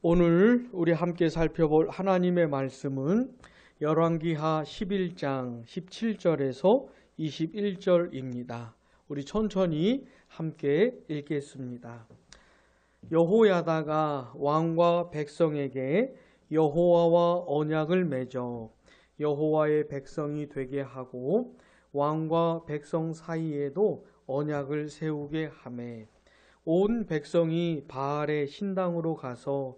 오늘 우리 함께 살펴볼 하나님의 말씀은 열왕기하 11장 17절에서 21절입니다. 우리 천천히 함께 읽겠습니다. 여호야다가 왕과 백성에게 여호와와 언약을 맺어 여호와의 백성이 되게 하고 왕과 백성 사이에도 언약을 세우게 하매 온 백성이 바알의 신당으로 가서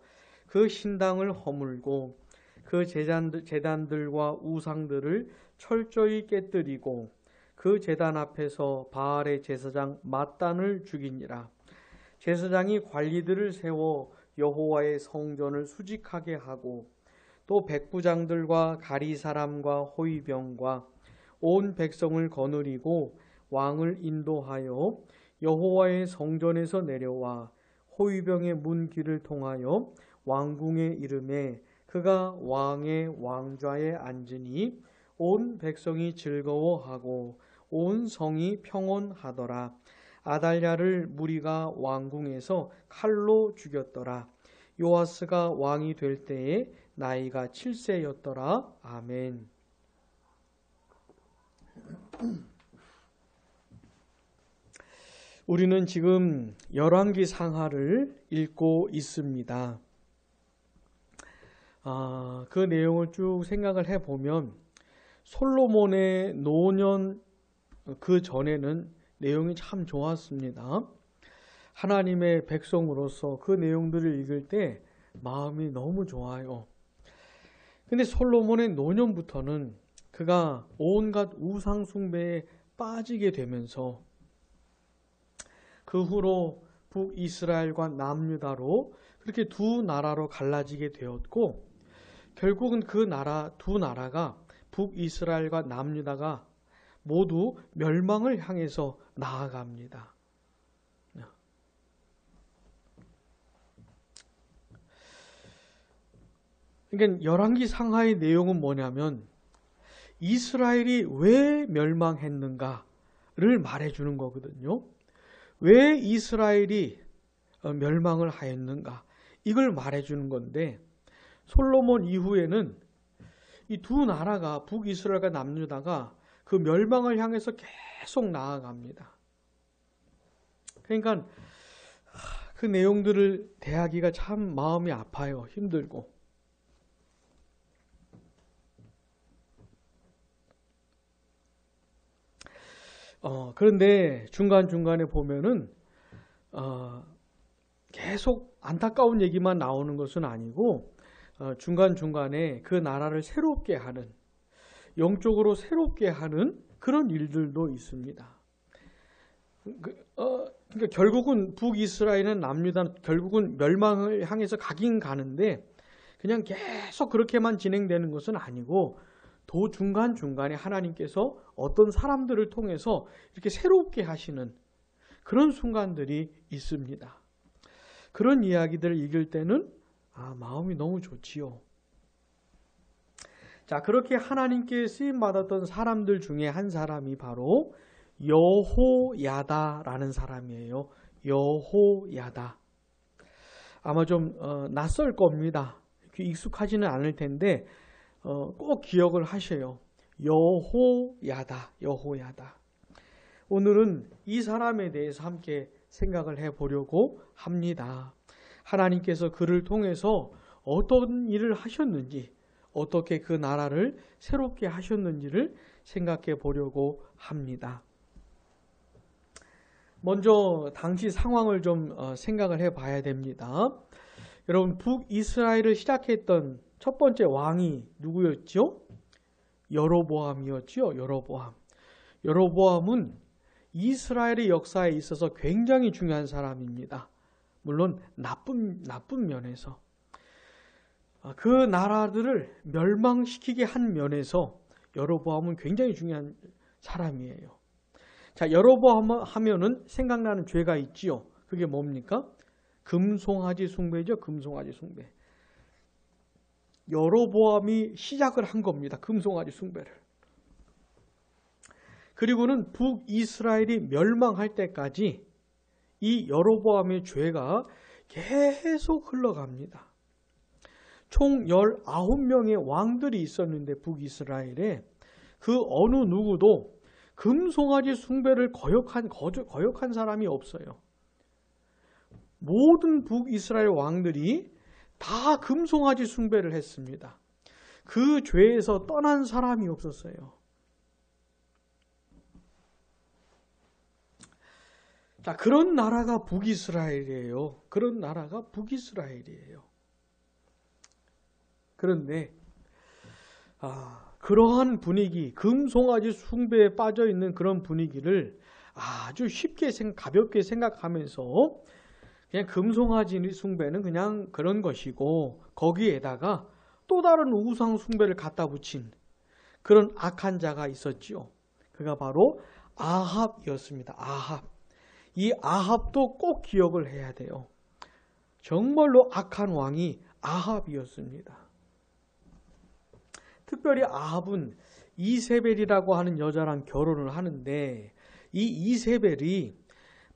그 신당을 허물고 그 제단들과 우상들을 철저히 깨뜨리고 그 제단 앞에서 바알의 제사장 맏단을 죽이니라. 제사장이 관리들을 세워 여호와의 성전을 수직하게 하고 또 백부장들과 가리 사람과 호위병과 온 백성을 거느리고 왕을 인도하여 여호와의 성전에서 내려와 호위병의 문길을 통하여 왕궁에 이르매 그가 왕의 왕좌에 앉으니 온 백성이 즐거워하고 온 성이 평온하더라. 아달랴를 무리가 왕궁에서 칼로 죽였더라. 요아스가 왕이 될 때에 나이가 7세였더라. 아멘. 우리는 지금 열왕기 상하를 읽고 있습니다. 그 내용을 쭉 생각을 해보면 솔로몬의 노년 그 전에는 내용이 참 좋았습니다. 하나님의 백성으로서 그 내용들을 읽을 때 마음이 너무 좋아요. 근데 솔로몬의 노년부터는 그가 온갖 우상 숭배에 빠지게 되면서 그 후로 북이스라엘과 남유다로 그렇게 두 나라로 갈라지게 되었고 결국은 그 두 나라가 북이스라엘과 남유다가 모두 멸망을 향해서 나아갑니다. 그러니까 열왕기 상하의 내용은 뭐냐면 이스라엘이 왜 멸망했는가를 말해주는 거거든요. 왜 이스라엘이 멸망을 하였는가 이걸 말해주는 건데 솔로몬 이후에는 이 두 나라가 북이스라엘과 남유다가 그 멸망을 향해서 계속 나아갑니다. 그러니까 그 내용들을 대하기가 참 마음이 아파요. 힘들고. 그런데 중간중간에 보면은 계속 안타까운 얘기만 나오는 것은 아니고 중간중간에 그 나라를 새롭게 하는 영적으로 새롭게 하는 그런 일들도 있습니다. 그러니까 결국은 북이스라엘은 남유다 결국은 멸망을 향해서 가긴 가는데 그냥 계속 그렇게만 진행되는 것은 아니고 도 중간중간에 하나님께서 어떤 사람들을 통해서 이렇게 새롭게 하시는 그런 순간들이 있습니다. 그런 이야기들을 읽을 때는 마음이 너무 좋지요. 자, 그렇게 하나님께 쓰임받았던 사람들 중에 한 사람이 바로 여호야다라는 사람이에요. 여호야다. 아마 좀 낯설 겁니다. 익숙하지는 않을 텐데 꼭 기억을 하셔요. 여호야다. 오늘은 이 사람에 대해서 함께 생각을 해보려고 합니다. 하나님께서 그를 통해서 어떤 일을 하셨는지 어떻게 그 나라를 새롭게 하셨는지를 생각해 보려고 합니다. 먼저 당시 상황을 좀 생각을 해봐야 됩니다. 여러분 북이스라엘을 시작했던 첫 번째 왕이 누구였죠? 여로보암이었죠. 여로보암은 이스라엘의 역사에 있어서 굉장히 중요한 사람입니다. 물론 나쁜 면에서 그 나라들을 멸망시키게 한 면에서 여로보암은 굉장히 중요한 사람이에요. 자, 여로보암 하면은 생각나는 죄가 있지요. 그게 뭡니까? 금송아지 숭배죠. 금송아지 숭배. 여로보암이 시작을 한 겁니다. 금송아지 숭배를. 그리고는 북이스라엘이 멸망할 때까지 이 여로보암의 죄가 계속 흘러갑니다. 총 19명의 왕들이 있었는데 북이스라엘에 그 어느 누구도 금송아지 숭배를 거역한 사람이 없어요. 모든 북이스라엘 왕들이 다 금송아지 숭배를 했습니다. 그 죄에서 떠난 사람이 없었어요. 자, 그런 나라가 북이스라엘이에요. 그런 나라가 북이스라엘이에요. 그런데 그러한 분위기, 금송아지 숭배에 빠져 있는 그런 분위기를 아주 쉽게 가볍게 생각하면서 그냥 금송아지 숭배는 그냥 그런 것이고 거기에다가 또 다른 우상 숭배를 갖다 붙인 그런 악한 자가 있었지요. 그가 바로 아합이었습니다. 아합. 이 아합도 꼭 기억을 해야 돼요. 정말로 악한 왕이 아합이었습니다. 특별히 아합은 이세벨이라고 하는 여자랑 결혼을 하는데 이 이세벨이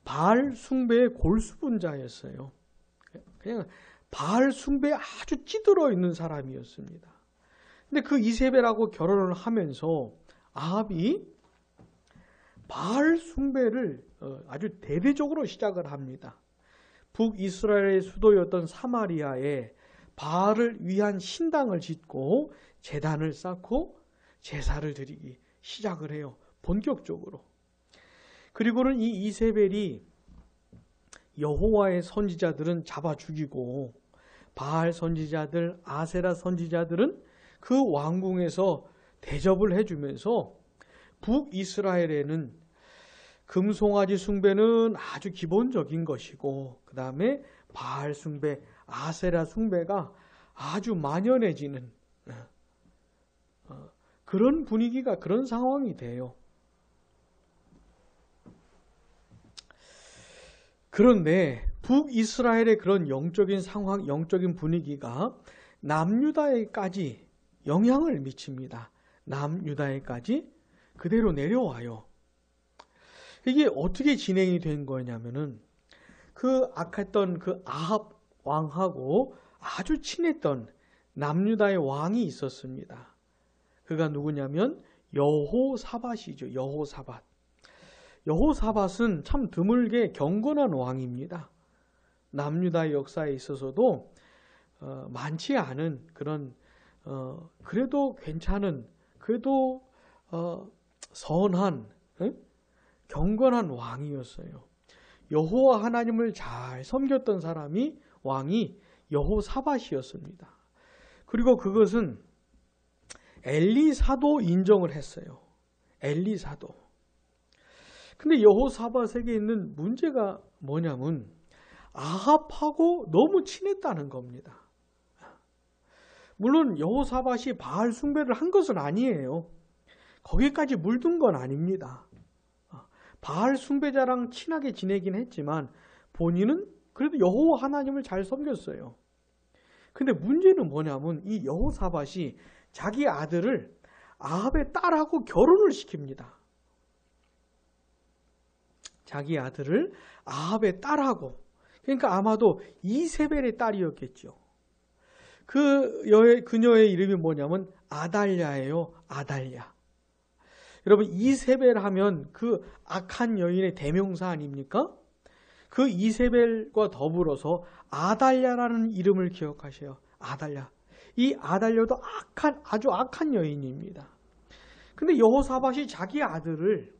바알 숭배의 골수분자였어요. 그냥 바알 숭배에 아주 찌들어 있는 사람이었습니다. 근데 그 이세벨하고 결혼을 하면서 아합이 바알 숭배를 아주 대대적으로 시작을 합니다. 북이스라엘의 수도였던 사마리아에 바알을 위한 신당을 짓고 제단을 쌓고 제사를 드리기 시작을 해요. 본격적으로. 그리고는 이 이세벨이 여호와의 선지자들은 잡아 죽이고 바알 선지자들, 아세라 선지자들은 그 왕궁에서 대접을 해주면서 북이스라엘에는 금송아지 숭배는 아주 기본적인 것이고 그 다음에 바알 숭배, 아세라 숭배가 아주 만연해지는 그런 분위기가 그런 상황이 돼요. 그런데 북이스라엘의 그런 영적인 상황, 영적인 분위기가 남유다에까지 영향을 미칩니다. 남유다에까지 그대로 내려와요. 이게 어떻게 진행이 된 거냐면은 그 악했던 그 아합 왕하고 아주 친했던 남유다의 왕이 있었습니다. 그가 누구냐면 여호사밧이죠. 여호사밧. 여호사밧은 참 드물게 경건한 왕입니다. 남유다의 역사에 있어서도 많지 않은 그런 그래도 괜찮은 그래도 선한 경건한 왕이었어요. 여호와 하나님을 잘 섬겼던 왕이 여호사밧이었습니다. 그리고 그것은 엘리사도 인정을 했어요. 엘리사도. 근데 여호사밧에게 있는 문제가 뭐냐면 아합하고 너무 친했다는 겁니다. 물론 여호사밧이 바알 숭배를 한 것은 아니에요. 거기까지 물든 건 아닙니다. 바알 숭배자랑 친하게 지내긴 했지만 본인은 그래도 여호와 하나님을 잘 섬겼어요. 근데 문제는 뭐냐면 이 여호사밧이 자기 아들을 아합의 딸하고 결혼을 시킵니다. 자기 아들을 아합의 딸하고, 그러니까 아마도 이세벨의 딸이었겠죠. 그녀의 이름이 뭐냐면 아달랴예요. 아달랴. 여러분 이세벨 하면 그 악한 여인의 대명사 아닙니까? 그 이세벨과 더불어서 아달랴라는 이름을 기억하셔요. 아달랴. 이 아달랴도 아주 악한 여인입니다. 근데 여호사밧이 자기 아들을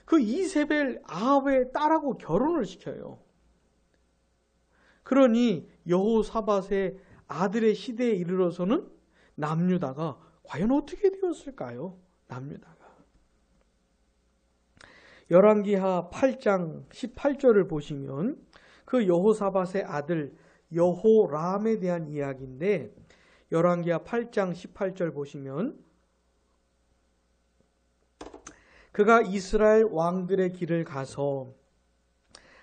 그 이세벨 아합의 딸하고 결혼을 시켜요. 그러니 여호사밧의 아들의 시대에 이르러서는 남유다가 과연 어떻게 되었을까요? 남유다가. 열왕기하 8장 18절을 보시면 그 여호사밧의 아들 여호람에 대한 이야기인데 열왕기하 8장 18절 보시면 그가 이스라엘 왕들의 길을 가서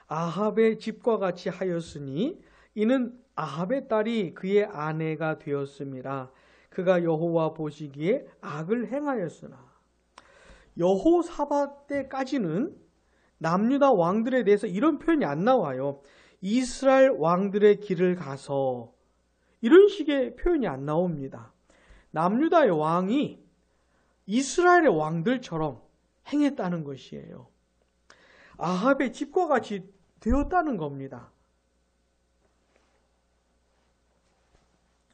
아합의 집과 같이 하였으니 이는 아합의 딸이 그의 아내가 되었음이라. 그가 여호와 보시기에 악을 행하였으나. 여호사밧 때까지는 남유다 왕들에 대해서 이런 표현이 안 나와요. 이스라엘 왕들의 길을 가서 이런 식의 표현이 안 나옵니다. 남유다의 왕이 이스라엘의 왕들처럼 행했다는 것이에요. 아합의 집과 같이 되었다는 겁니다.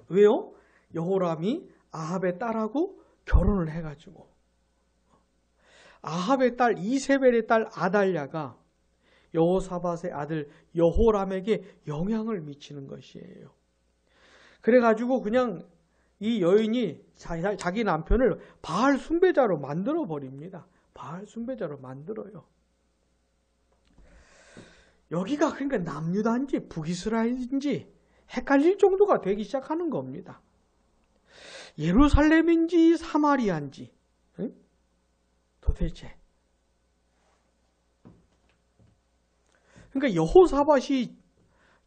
왜요? 여호람이 아합의 딸하고 결혼을 해가지고 아합의 딸 이세벨의 딸 아달랴가 여호사밧의 아들 여호람에게 영향을 미치는 것이에요. 그래가지고 그냥 이 여인이 자기 남편을 바알 숭배자로 만들어 버립니다. 바알 숭배자로 만들어요. 여기가 그러니까 남유다인지 북이스라엘인지 헷갈릴 정도가 되기 시작하는 겁니다. 예루살렘인지 사마리아인지 도대체. 그러니까 여호사밧이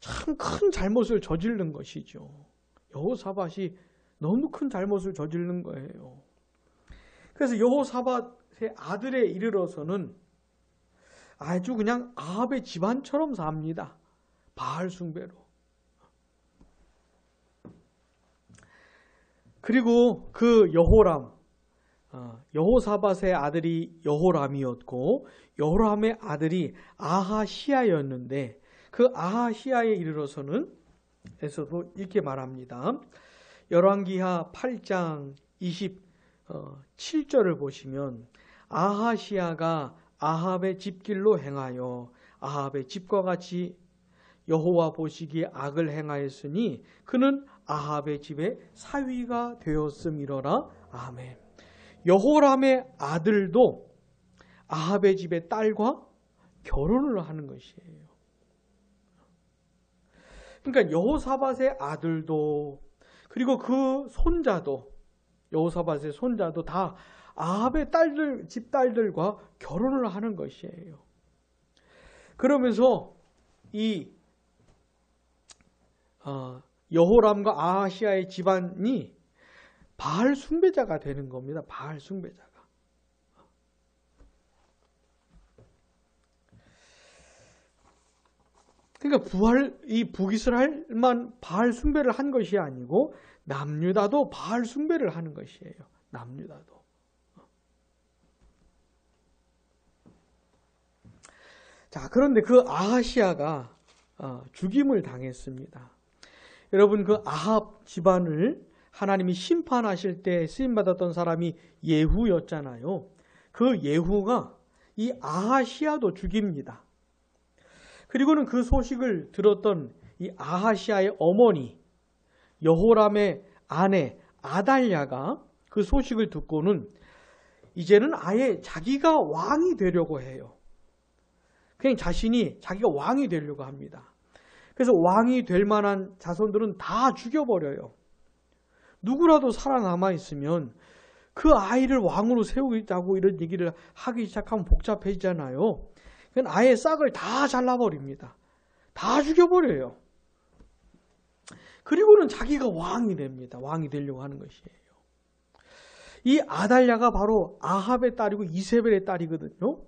참 큰 잘못을 저지른 것이죠. 여호사밧이 너무 큰 잘못을 저지른 거예요. 그래서 여호사밧의 아들에 이르러서는 아주 그냥 아합의 집안처럼 삽니다. 바알 숭배로. 그리고 그 여호람, 여호사밧의 아들이 여호람이었고 여호람의 아들이 아하시아였는데 그 아하시아에 이르러서는 에서도 이렇게 말합니다. 열왕기하 8장 27절을 보시면 아하시아가 아합의 집길로 행하여 아합의 집과 같이 여호와 보시기에 악을 행하였으니 그는 아합의 집에 사위가 되었음이로라. 아멘. 여호람의 아들도 아합의 집의 딸과 결혼을 하는 것이에요. 그러니까 여호사밧의 아들도 그리고 그 손자도 여호사밧의 손자도 다 아합의 딸들 집딸들과 결혼을 하는 것이에요. 그러면서 이 여호람과 아하시아의 집안이 바알 숭배자가 되는 겁니다. 바알 숭배자가. 그러니까 이 북이스라엘만 바알 숭배를 한 것이 아니고 남유다도 바알 숭배를 하는 것이에요. 남유다도. 자, 그런데 그 아하시아가 죽임을 당했습니다. 여러분, 그 아합 집안을 하나님이 심판하실 때 쓰임받았던 사람이 예후였잖아요. 그 예후가 이 아하시아도 죽입니다. 그리고는 그 소식을 들었던 이 아하시아의 어머니 여호람의 아내 아달랴가 그 소식을 듣고는 이제는 아예 자기가 왕이 되려고 해요. 그냥 자기가 왕이 되려고 합니다. 그래서 왕이 될 만한 자손들은 다 죽여버려요. 누구라도 살아남아 있으면 그 아이를 왕으로 세우자고 이런 얘기를 하기 시작하면 복잡해지잖아요. 그냥 아예 싹을 다 잘라버립니다. 다 죽여버려요. 그리고는 자기가 왕이 됩니다. 왕이 되려고 하는 것이에요. 이 아달랴가 바로 아합의 딸이고 이세벨의 딸이거든요.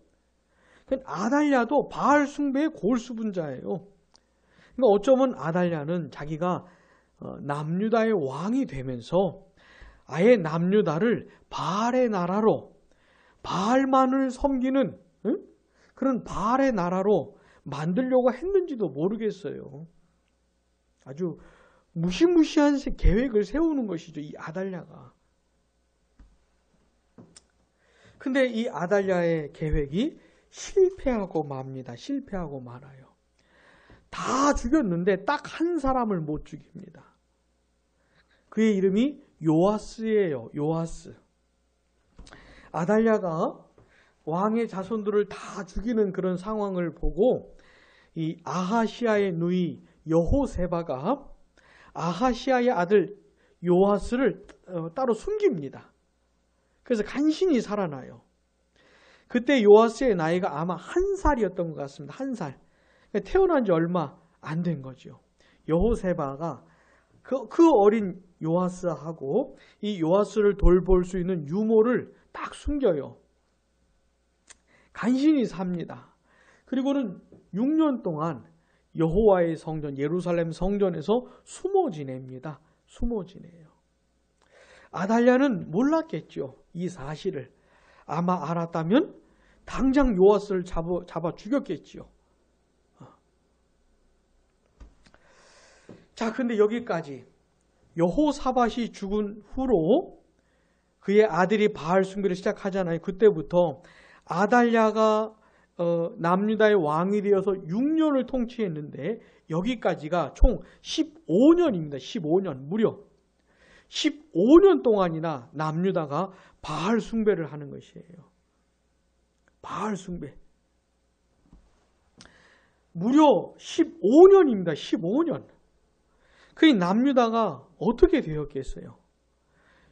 아달랴도 바알 숭배의 골수분자예요. 그러니까 어쩌면 아달랴는 자기가 남유다의 왕이 되면서 아예 남유다를 바알의 나라로 바알만을 섬기는 그런 바알의 나라로 만들려고 했는지도 모르겠어요. 아주 무시무시한 계획을 세우는 것이죠. 이 아달랴가. 근데 이 아달랴의 계획이 실패하고 맙니다. 실패하고 말아요. 다 죽였는데 딱 한 사람을 못 죽입니다. 그의 이름이 요아스예요. 요아스. 아달랴가 왕의 자손들을 다 죽이는 그런 상황을 보고 이 아하시아의 누이 여호세바가 아하시아의 아들 요아스를 따로 숨깁니다. 그래서 간신히 살아나요. 그때 요아스의 나이가 아마 1살이었던 것 같습니다. 1살. 태어난 지 얼마 안 된 거죠. 여호세바가 그 어린 요아스하고 이 요아스를 돌볼 수 있는 유모를 딱 숨겨요. 간신히 삽니다. 그리고는 6년 동안 여호와의 성전, 예루살렘 성전에서 숨어 지냅니다. 숨어 지내요. 아달랴는 몰랐겠죠. 이 사실을. 아마 알았다면 당장 요아스를 잡아 죽였겠지요. 자, 근데 여기까지 여호사밧이 죽은 후로 그의 아들이 바알 숭배를 시작하잖아요. 그때부터 아달랴가 남유다의 왕이 되어서 6년을 통치했는데 여기까지가 총 15년입니다. 15년 무려 15년 동안이나 남유다가 바알 숭배를 하는 것이에요. 바알 숭배. 무려 15년입니다. 15년. 그 남유다가 어떻게 되었겠어요?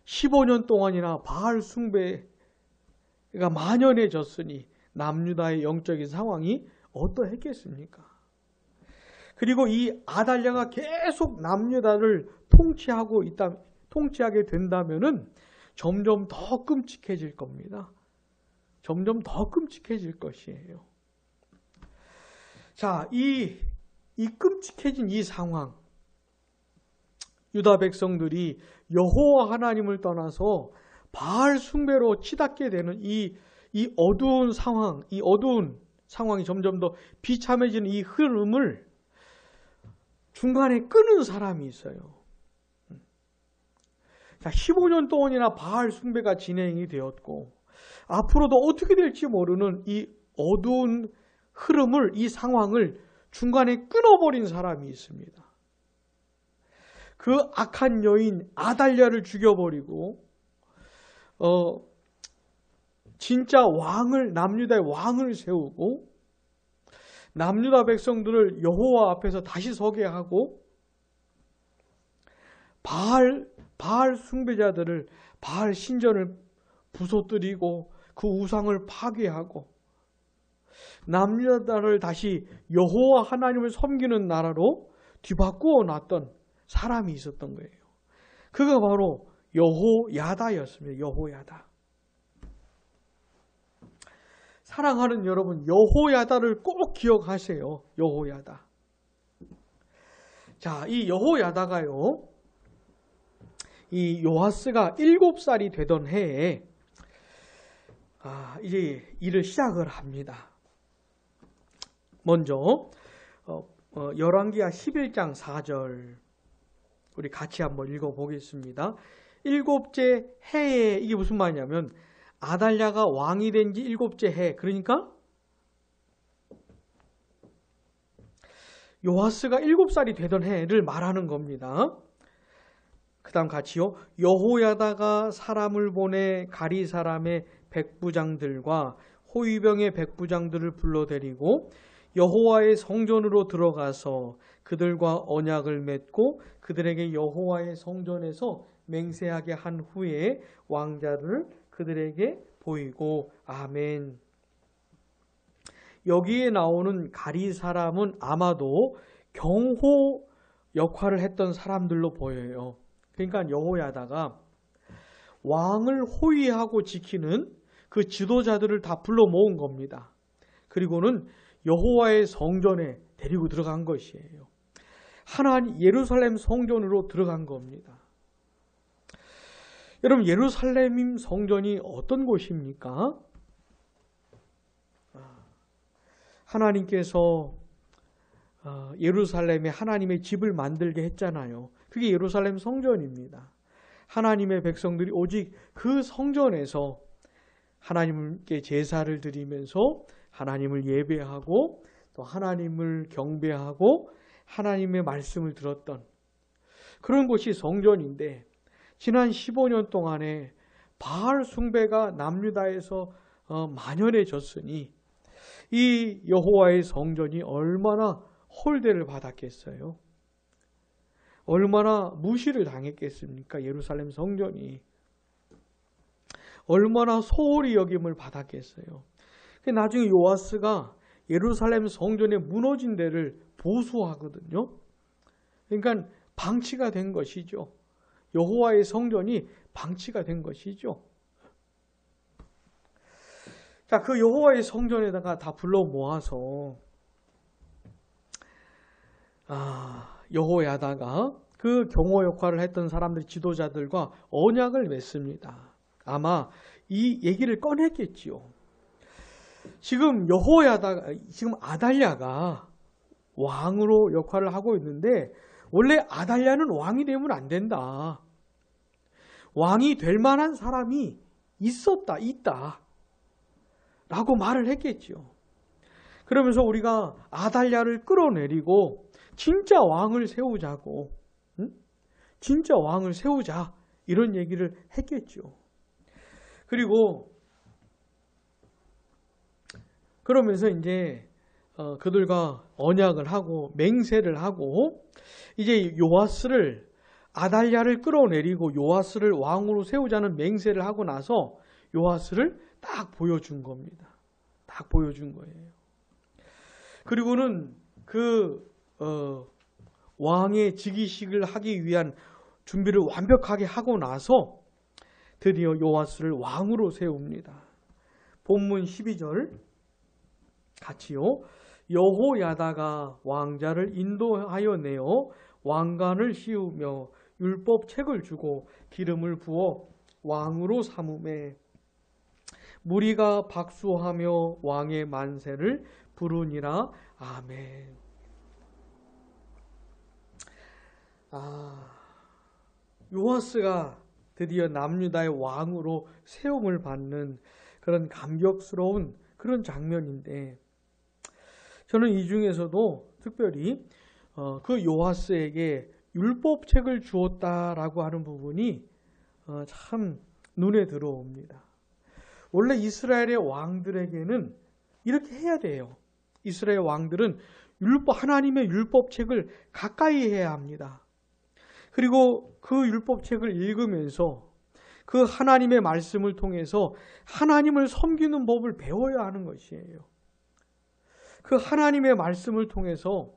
15년 동안이나 바알 숭배가 만연해졌으니 남유다의 영적인 상황이 어떠했겠습니까? 그리고 이 아달랴가 계속 남유다를 통치하게 된다면은 점점 더 끔찍해질 겁니다. 점점 더 끔찍해질 것이에요. 자, 이 끔찍해진 이 상황, 유다 백성들이 여호와 하나님을 떠나서 바알 숭배로 치닫게 되는 이 어두운 상황이 점점 더 비참해지는 이 흐름을 중간에 끄는 사람이 있어요. 자, 15년 동안이나 바알 숭배가 진행이 되었고 앞으로도 어떻게 될지 모르는 이 어두운 흐름을, 이 상황을 중간에 끊어버린 사람이 있습니다. 그 악한 여인 아달랴를 죽여버리고 진짜 남유다의 왕을 세우고 남유다 백성들을 여호와 앞에서 다시 서게 하고 바알 숭배자들을, 바알 신전을 부서뜨리고 그 우상을 파괴하고 남유다를 다시 여호와 하나님을 섬기는 나라로 뒤바꾸어 놨던 사람이 있었던 거예요. 그가 바로 여호야다였습니다. 여호야다. 사랑하는 여러분, 여호야다를 꼭 기억하세요. 여호야다. 자, 이 여호야다가요, 이 요아스가 7살이 되던 해에 이제 일을 시작을 합니다. 먼저 열왕기하 11장 4절 우리 같이 한번 읽어보겠습니다. 7째 해에, 이게 무슨 말이냐면 아달랴가 왕이 된 지 7째 해, 그러니까 요아스가 7살이 되던 해를 말하는 겁니다. 그 다음 같이요. 여호야다가 사람을 보내 가리 사람의 백부장들과 호위병의 백부장들을 불러들이고 여호와의 성전으로 들어가서 그들과 언약을 맺고 그들에게 여호와의 성전에서 맹세하게 한 후에 왕자를 그들에게 보이고. 아멘. 여기에 나오는 가리 사람은 아마도 경호 역할을 했던 사람들로 보여요. 그러니까 여호야다가 왕을 호위하고 지키는 그 지도자들을 다 불러 모은 겁니다. 그리고는 여호와의 성전에 데리고 들어간 것이에요. 하나님 예루살렘 성전으로 들어간 겁니다. 여러분, 예루살렘 성전이 어떤 곳입니까? 하나님께서 예루살렘에 하나님의 집을 만들게 했잖아요. 그게 예루살렘 성전입니다. 하나님의 백성들이 오직 그 성전에서 하나님께 제사를 드리면서 하나님을 예배하고 또 하나님을 경배하고 하나님의 말씀을 들었던 그런 곳이 성전인데, 지난 15년 동안에 바알 숭배가 남유다에서 만연해졌으니 이 여호와의 성전이 얼마나 홀대를 받았겠어요? 얼마나 무시를 당했겠습니까? 예루살렘 성전이 얼마나 소홀히 여김을 받았겠어요? 나중에 요아스가 예루살렘 성전의 무너진 데를 보수하거든요. 그러니까 방치가 된 것이죠. 여호와의 성전이 방치가 된 것이죠. 자, 그 여호와의 성전에다가 다 불러 모아서 여호야다가 그 경호 역할을 했던 사람들 지도자들과 언약을 맺습니다. 아마 이 얘기를 꺼냈겠지요. 지금 지금 아달랴가 왕으로 역할을 하고 있는데 원래 아달랴는 왕이 되면 안 된다. 왕이 될 만한 사람이 있다 라고 말을 했겠죠. 그러면서 우리가 아달랴를 끌어내리고 진짜 왕을 세우자고, 진짜 왕을 세우자 이런 얘기를 했겠죠. 그리고 그러면서 이제 그들과 언약을 하고 맹세를 하고 이제 아달랴를 끌어내리고 요아스를 왕으로 세우자는 맹세를 하고 나서 요아스를 딱 보여준 겁니다. 딱 보여준 거예요. 그리고는 왕의 즉위식을 하기 위한 준비를 완벽하게 하고 나서 드디어 요아스를 왕으로 세웁니다. 본문 12절 같이요. 여호야다가 왕자를 인도하여 내어 왕관을 씌우며 율법책을 주고 기름을 부어 왕으로 삼음에 무리가 박수하며 왕의 만세를 부르니라. 아멘. 요아스가 드디어 남유다의 왕으로 세움을 받는 그런 감격스러운 그런 장면인데, 저는 이 중에서도 특별히 그 요아스에게 율법책을 주었다라고 하는 부분이 참 눈에 들어옵니다. 원래 이스라엘의 왕들에게는 이렇게 해야 돼요. 이스라엘 왕들은 하나님의 율법책을 가까이 해야 합니다. 그리고 그 율법책을 읽으면서 그 하나님의 말씀을 통해서 하나님을 섬기는 법을 배워야 하는 것이에요. 그 하나님의 말씀을 통해서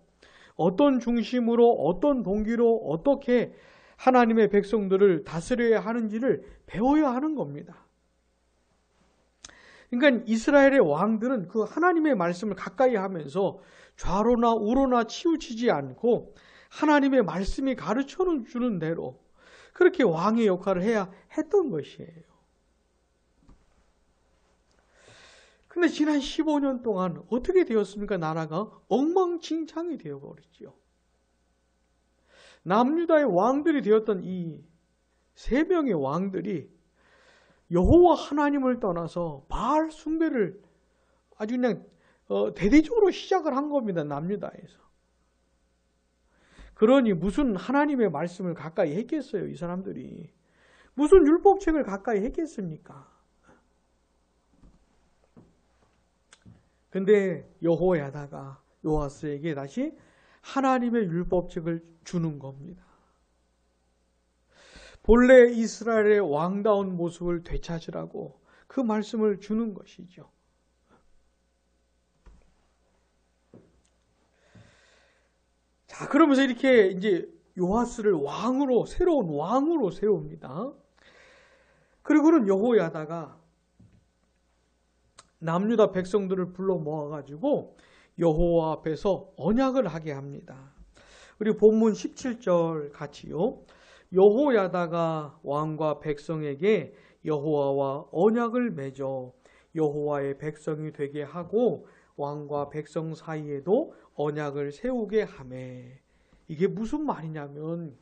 어떤 중심으로 어떤 동기로 어떻게 하나님의 백성들을 다스려야 하는지를 배워야 하는 겁니다. 그러니까 이스라엘의 왕들은 그 하나님의 말씀을 가까이 하면서 좌로나 우로나 치우치지 않고 하나님의 말씀이 가르쳐 주는 대로 그렇게 왕의 역할을 해야 했던 것이에요. 근데 지난 15년 동안 어떻게 되었습니까? 나라가 엉망진창이 되어버렸죠. 남유다의 왕들이 되었던 이 3명의 왕들이 여호와 하나님을 떠나서 바알 숭배를 아주 그냥 대대적으로 시작을 한 겁니다. 남유다에서. 그러니 무슨 하나님의 말씀을 가까이 했겠어요, 이 사람들이. 무슨 율법책을 가까이 했겠습니까? 근데 여호야다가 요아스에게 다시 하나님의 율법책을 주는 겁니다. 본래 이스라엘의 왕다운 모습을 되찾으라고 그 말씀을 주는 것이죠. 자, 그러면서 이렇게 이제 요아스를 새로운 왕으로 세웁니다. 그리고는 여호야다가 남유다 백성들을 불러 모아가지고 여호와 앞에서 언약을 하게 합니다. 우리 본문 17절 같이요. 여호야다가 왕과 백성에게 여호와와 언약을 맺어 여호와의 백성이 되게 하고 왕과 백성 사이에도 언약을 세우게 하매. 이게 무슨 말이냐면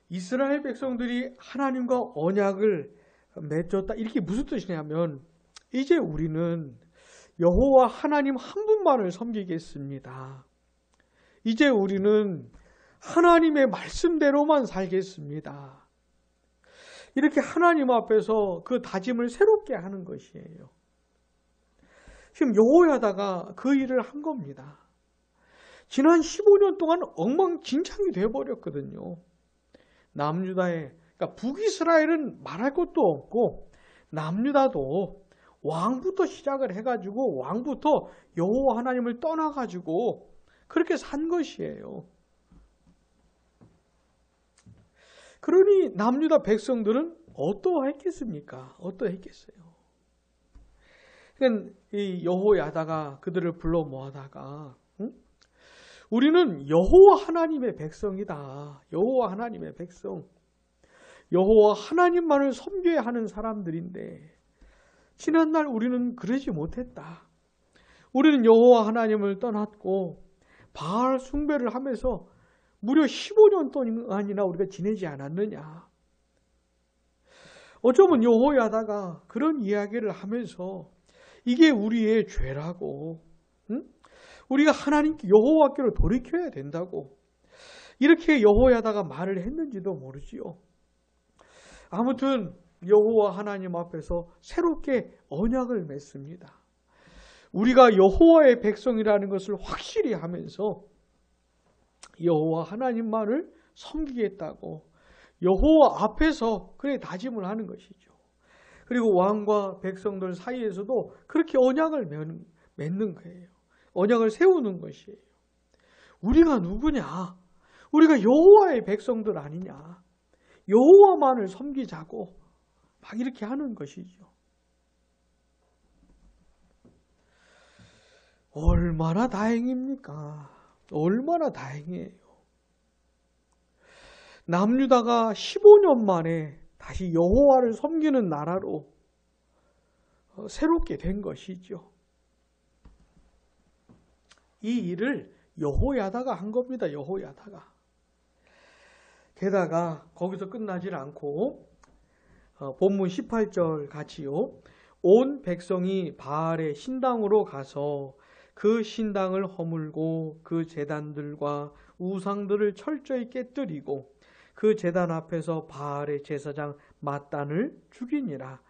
이스라엘 백성들이 하나님과 언약을 맺었다. 이렇게 무슨 뜻이냐면 이제 우리는 여호와 하나님 한 분만을 섬기겠습니다. 이제 우리는 하나님의 말씀대로만 살겠습니다. 이렇게 하나님 앞에서 그 다짐을 새롭게 하는 것이에요. 지금 여호야다가 그 일을 한 겁니다. 지난 15년 동안 엉망진창이 되어버렸거든요. 남유다의, 그러니까 북이스라엘은 말할 것도 없고 남유다도 왕부터 시작을 해가지고 왕부터 여호와 하나님을 떠나가지고 그렇게 산 것이에요. 그러니 남유다 백성들은 어떠했겠습니까? 어떠했겠어요? 그러니까 이 여호야다가 그들을 불러 모아다가 우리는 여호와 하나님의 백성이다. 여호와 하나님의 백성. 여호와 하나님만을 섬겨야 하는 사람들인데 지난날 우리는 그러지 못했다. 우리는 여호와 하나님을 떠났고 바알 숭배를 하면서 무려 15년 동안이나 우리가 지내지 않았느냐. 어쩌면 여호야다가 그런 이야기를 하면서 이게 우리의 죄라고, 응? 우리가 하나님께 여호와께로 돌이켜야 된다고 이렇게 여호야다가 말을 했는지도 모르지요. 아무튼 여호와 하나님 앞에서 새롭게 언약을 맺습니다. 우리가 여호와의 백성이라는 것을 확실히 하면서 여호와 하나님만을 섬기겠다고 여호와 앞에서 그래 다짐을 하는 것이죠. 그리고 왕과 백성들 사이에서도 그렇게 언약을 맺는 거예요. 언약을 세우는 것이에요. 우리가 누구냐? 우리가 여호와의 백성들 아니냐? 여호와만을 섬기자고 막 이렇게 하는 것이죠. 얼마나 다행입니까? 얼마나 다행이에요. 남유다가 15년 만에 다시 여호와를 섬기는 나라로 새롭게 된 것이죠. 이 일을 여호야다가 한 겁니다. 여호야다가. 게다가 거기서 끝나질 않고 본문 18절 같이요. 온 백성이 바알의 신당으로 가서 그 신당을 허물고 그 제단들과 우상들을 철저히 깨뜨리고 그 제단 앞에서 바알의 제사장 맏단을 죽이니라.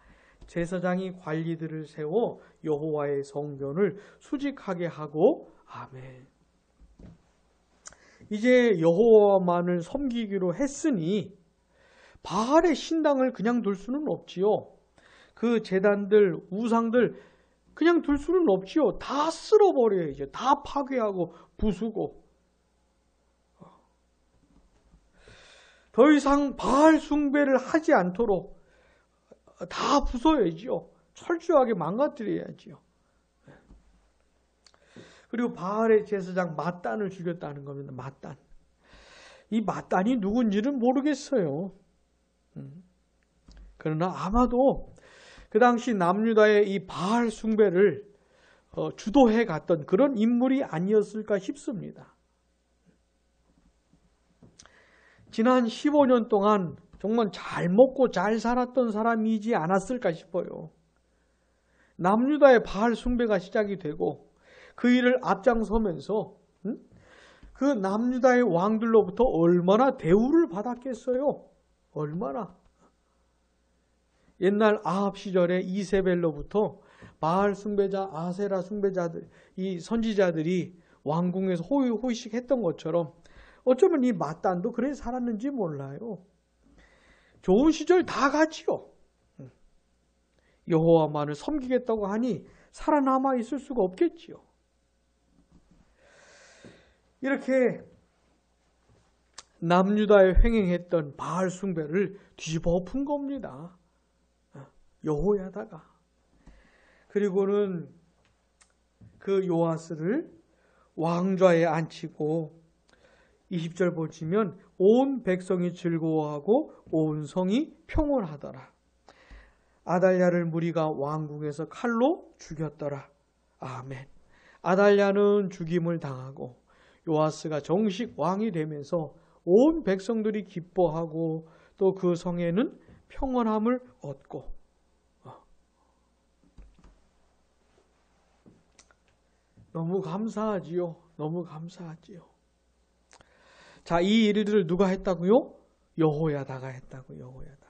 제사장이 관리들을 세워 여호와의 성전을 수직하게 하고 아멘. 이제 여호와만을 섬기기로 했으니 바알의 신당을 그냥 둘 수는 없지요. 그 제단들, 우상들 그냥 둘 수는 없지요. 다 쓸어버려야죠. 다 파괴하고 부수고. 더 이상 바알 숭배를 하지 않도록 다 부숴야지요. 철저하게 망가뜨려야지요. 그리고 바알의 제사장 맏단을 죽였다는 겁니다. 맏단. 이 맏단이 누군지는 모르겠어요. 그러나 아마도 그 당시 남유다의 이 바알 숭배를 주도해 갔던 그런 인물이 아니었을까 싶습니다. 지난 15년 동안 정말 잘 먹고 잘 살았던 사람이지 않았을까 싶어요. 남유다의 바알 숭배가 시작이 되고 그 일을 앞장서면서 그 남유다의 왕들로부터 얼마나 대우를 받았겠어요. 얼마나. 옛날 아합 시절에 이세벨로부터 바알 숭배자, 아세라 숭배자들, 이 선지자들이 왕궁에서 호의호의식 했던 것처럼 어쩌면 이 맏단도 그래 살았는지 몰라요. 좋은 시절 다 같이요. 여호와만을 섬기겠다고 하니 살아남아 있을 수가 없겠지요. 이렇게 남유다에 횡행했던 바알 숭배를 뒤집어 엎은 겁니다. 여호야다가. 그리고는 그 요아스를 왕좌에 앉히고 20절 보시면 온 백성이 즐거워하고 온 성이 평온하더라. 아달랴를 무리가 왕궁에서 칼로 죽였더라. 아멘. 아달랴는 죽임을 당하고 요아스가 정식 왕이 되면서 온 백성들이 기뻐하고 또 그 성에는 평온함을 얻고 너무 감사하지요. 너무 감사하지요. 자, 이 일들을 누가 했다고요? 여호야다가 했다고. 여호야다.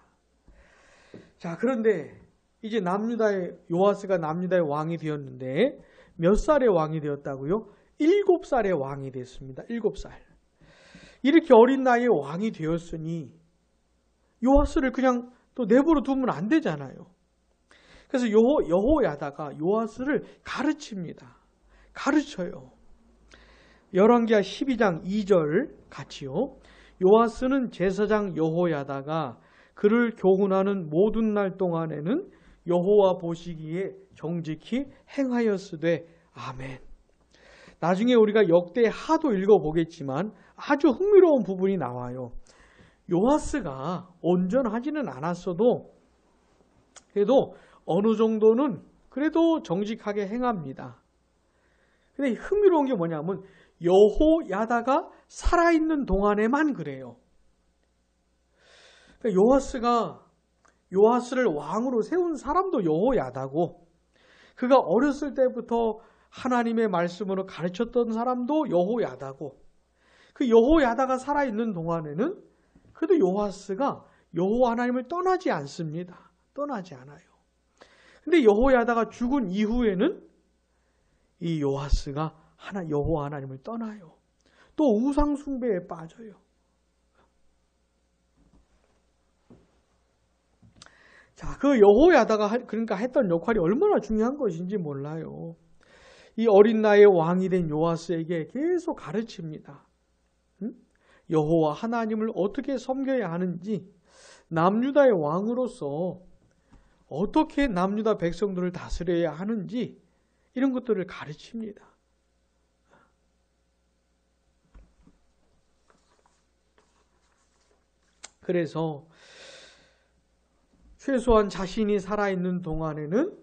자, 그런데 이제 남유다의 요아스가 남유다의 왕이 되었는데 몇 살의 왕이 되었다고요? 7살의 왕이 됐습니다. 7살. 이렇게 어린 나이에 왕이 되었으니 요아스를 그냥 또 내버려 두면 안 되잖아요. 그래서 여호야다가 요아스를 가르칩니다. 가르쳐요. 열왕기하 12장 2절 같이요. 요아스는 제사장 여호야다가 그를 교훈하는 모든 날 동안에는 여호와 보시기에 정직히 행하였으되 아멘. 나중에 우리가 역대하도 읽어보겠지만 아주 흥미로운 부분이 나와요. 요아스가 온전하지는 않았어도 그래도 어느 정도는 그래도 정직하게 행합니다. 근데 흥미로운 게 뭐냐면 여호야다가 살아있는 동안에만 그래요. 그러니까 요아스를 왕으로 세운 사람도 여호야다고, 그가 어렸을 때부터 하나님의 말씀으로 가르쳤던 사람도 여호야다고, 그 여호야다가 살아있는 동안에는 그래도 요아스가 여호와 하나님을 떠나지 않습니다. 떠나지 않아요. 근데 여호야다가 죽은 이후에는 이 요아스가 여호와 하나님을 떠나요. 또 우상 숭배에 빠져요. 자, 그 여호야다가 그러니까 했던 역할이 얼마나 중요한 것인지 몰라요. 이 어린 나이에 왕이 된 요아스에게 계속 가르칩니다. 여호와 하나님을 어떻게 섬겨야 하는지, 남유다의 왕으로서 어떻게 남유다 백성들을 다스려야 하는지 이런 것들을 가르칩니다. 그래서 최소한 자신이 살아있는 동안에는,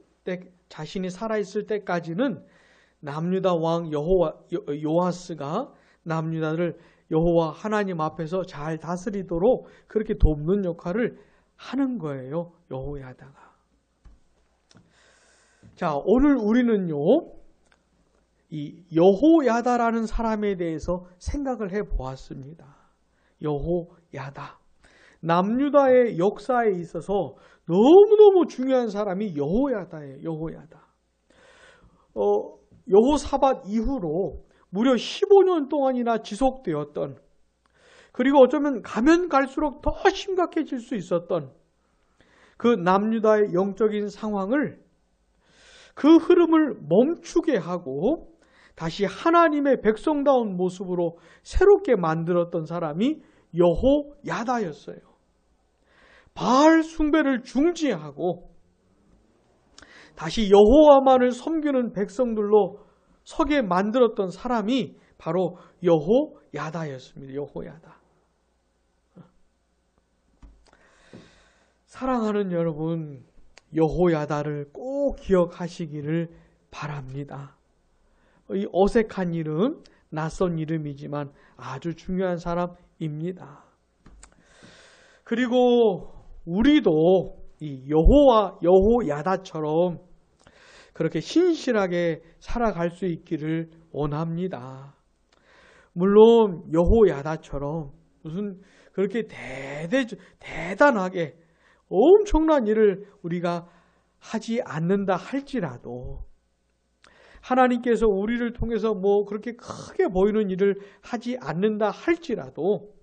자신이 살아있을 때까지는 남유다 왕 요아스가 남유다를 여호와 하나님 앞에서 잘 다스리도록 그렇게 돕는 역할을 하는 거예요. 여호야다가. 자, 오늘 우리는요, 이 여호야다라는 사람에 대해서 생각을 해 보았습니다. 여호야다. 남유다의 역사에 있어서 너무너무 중요한 사람이 여호야다예요. 여호야다. 여호사밧 이후로 무려 15년 동안이나 지속되었던, 그리고 어쩌면 가면 갈수록 더 심각해질 수 있었던 그 남유다의 영적인 상황을, 그 흐름을 멈추게 하고 다시 하나님의 백성다운 모습으로 새롭게 만들었던 사람이 여호야다였어요. 바알 숭배를 중지하고 다시 여호와만을 섬기는 백성들로 서게 만들었던 사람이 바로 여호야다였습니다. 여호야다. 사랑하는 여러분, 여호야다를 꼭 기억하시기를 바랍니다. 이 어색한 이름, 낯선 이름이지만 아주 중요한 사람입니다. 그리고 우리도 이 여호야다처럼 그렇게 신실하게 살아갈 수 있기를 원합니다. 물론 여호야다처럼 무슨 그렇게 대단하게 엄청난 일을 우리가 하지 않는다 할지라도, 하나님께서 우리를 통해서 뭐 그렇게 크게 보이는 일을 하지 않는다 할지라도,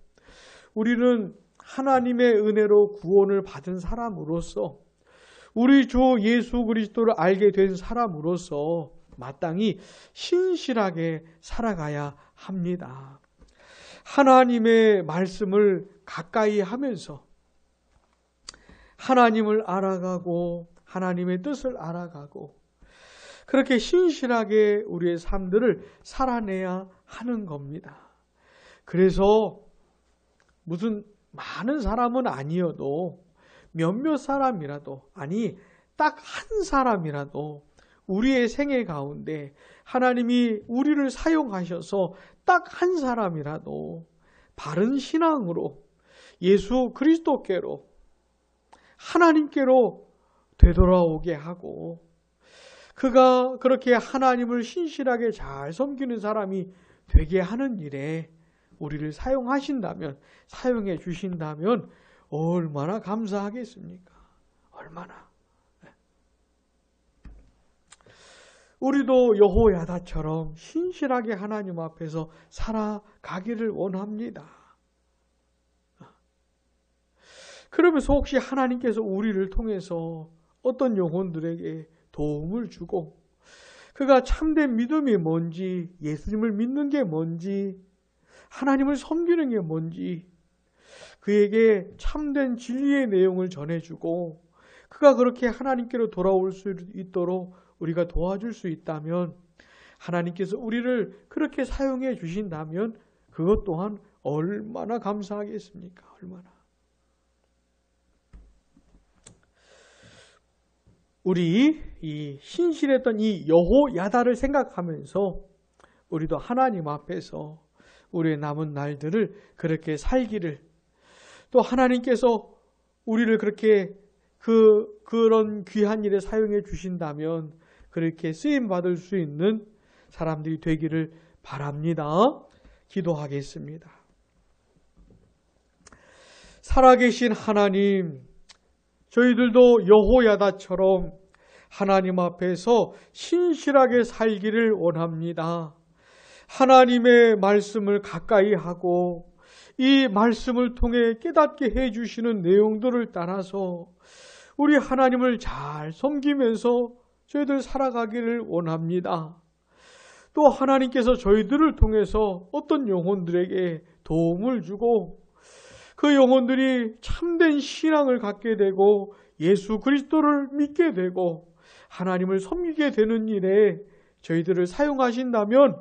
우리는 하나님의 은혜로 구원을 받은 사람으로서, 우리 주 예수 그리스도를 알게 된 사람으로서 마땅히 신실하게 살아가야 합니다. 하나님의 말씀을 가까이 하면서 하나님을 알아가고 하나님의 뜻을 알아가고 그렇게 신실하게 우리의 삶들을 살아내야 하는 겁니다. 그래서 무슨 많은 사람은 아니어도 몇몇 사람이라도, 아니 딱 한 사람이라도 우리의 생애 가운데 하나님이 우리를 사용하셔서 딱 한 사람이라도 바른 신앙으로 예수 그리스도께로, 하나님께로 되돌아오게 하고, 그가 그렇게 하나님을 신실하게 잘 섬기는 사람이 되게 하는 일에 우리를 사용하신다면, 사용해 주신다면 얼마나 감사하겠습니까? 얼마나. 우리도 여호야다처럼 신실하게 하나님 앞에서 살아가기를 원합니다. 그러면서 혹시 하나님께서 우리를 통해서 어떤 영혼들에게 도움을 주고, 그가 참된 믿음이 뭔지, 예수님을 믿는 게 뭔지, 하나님을 섬기는 게 뭔지 그에게 참된 진리의 내용을 전해주고, 그가 그렇게 하나님께로 돌아올 수 있도록 우리가 도와줄 수 있다면 하나님께서 우리를 그렇게 사용해 주신다면 그것 또한 얼마나 감사하겠습니까? 얼마나. 우리 이 신실했던 이 여호야다를 생각하면서 우리도 하나님 앞에서 우리의 남은 날들을 그렇게 살기를, 또 하나님께서 우리를 그렇게 그런 귀한 일에 사용해 주신다면 그렇게 쓰임 받을 수 있는 사람들이 되기를 바랍니다. 기도하겠습니다. 살아계신 하나님, 저희들도 여호야다처럼 하나님 앞에서 신실하게 살기를 원합니다. 하나님의 말씀을 가까이 하고 이 말씀을 통해 깨닫게 해주시는 내용들을 따라서 우리 하나님을 잘 섬기면서 저희들 살아가기를 원합니다. 또 하나님께서 저희들을 통해서 어떤 영혼들에게 도움을 주고 그 영혼들이 참된 신앙을 갖게 되고 예수 그리스도를 믿게 되고 하나님을 섬기게 되는 일에 저희들을 사용하신다면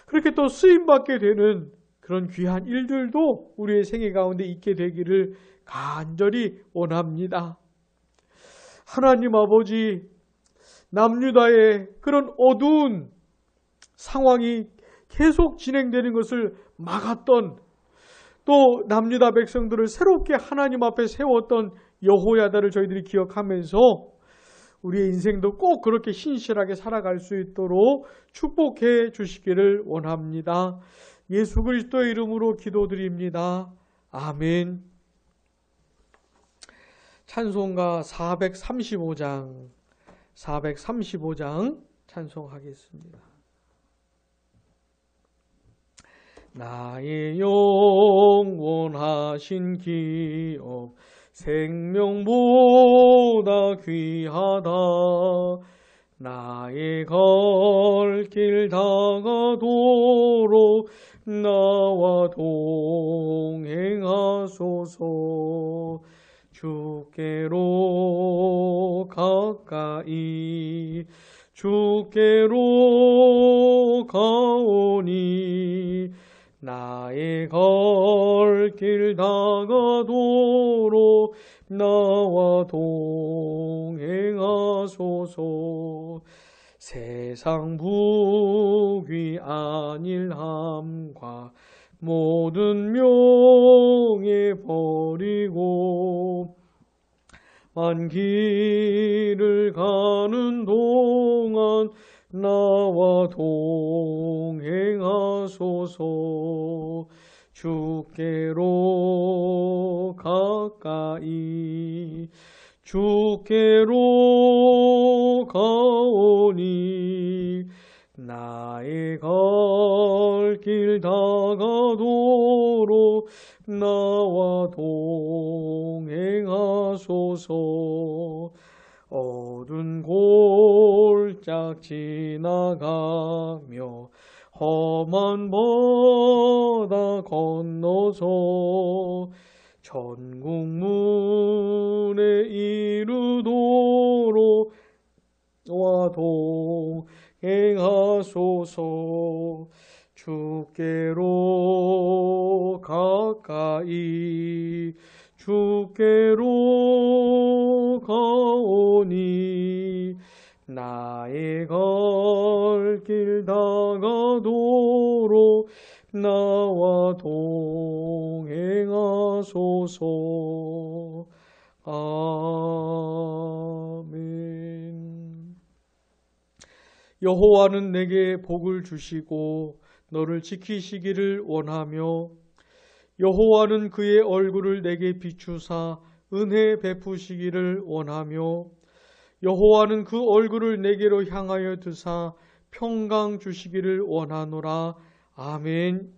그렇게 또 쓰임받게 되는 그런 귀한 일들도 우리의 생애 가운데 있게 되기를 간절히 원합니다. 하나님 아버지, 남유다의 그런 어두운 상황이 계속 진행되는 것을 막았던, 또 남유다 백성들을 새롭게 하나님 앞에 세웠던 여호야다를 저희들이 기억하면서 우리의 인생도 꼭 그렇게 신실하게 살아갈 수 있도록 축복해 주시기를 원합니다. 예수 그리스도의 이름으로 기도드립니다. 아멘. 찬송가 435장 찬송하겠습니다. 나의 영원하신 기업 생명보다 귀하다. 나의 갈 길 다가도록 나와 동행하소서. 주께로 가까이 주께로 가오니 나의 갈 길 다가도록 나와 동행하소서. 세상 부귀 안일함과 모든 명예 버리고 만 길을 가는 동안 나와 동행하소서. 주께로 가까이 주께로 가오니 나의 갈 길 다가도록 나와 동행하소서. 어두운 골짝 지나가며 험한 바다 건너서 천국 문에 이르도록 와 동행하소서. 주께로 가까이 주께로 가오니 나의 갈 길 다가도록 나와 동행하소서. 아멘. 여호와는 내게 복을 주시고 너를 지키시기를 원하며 여호와는 그의 얼굴을 내게 비추사 은혜 베푸시기를 원하며 여호와는 그 얼굴을 내게로 향하여 드사 평강 주시기를 원하노라. 아멘.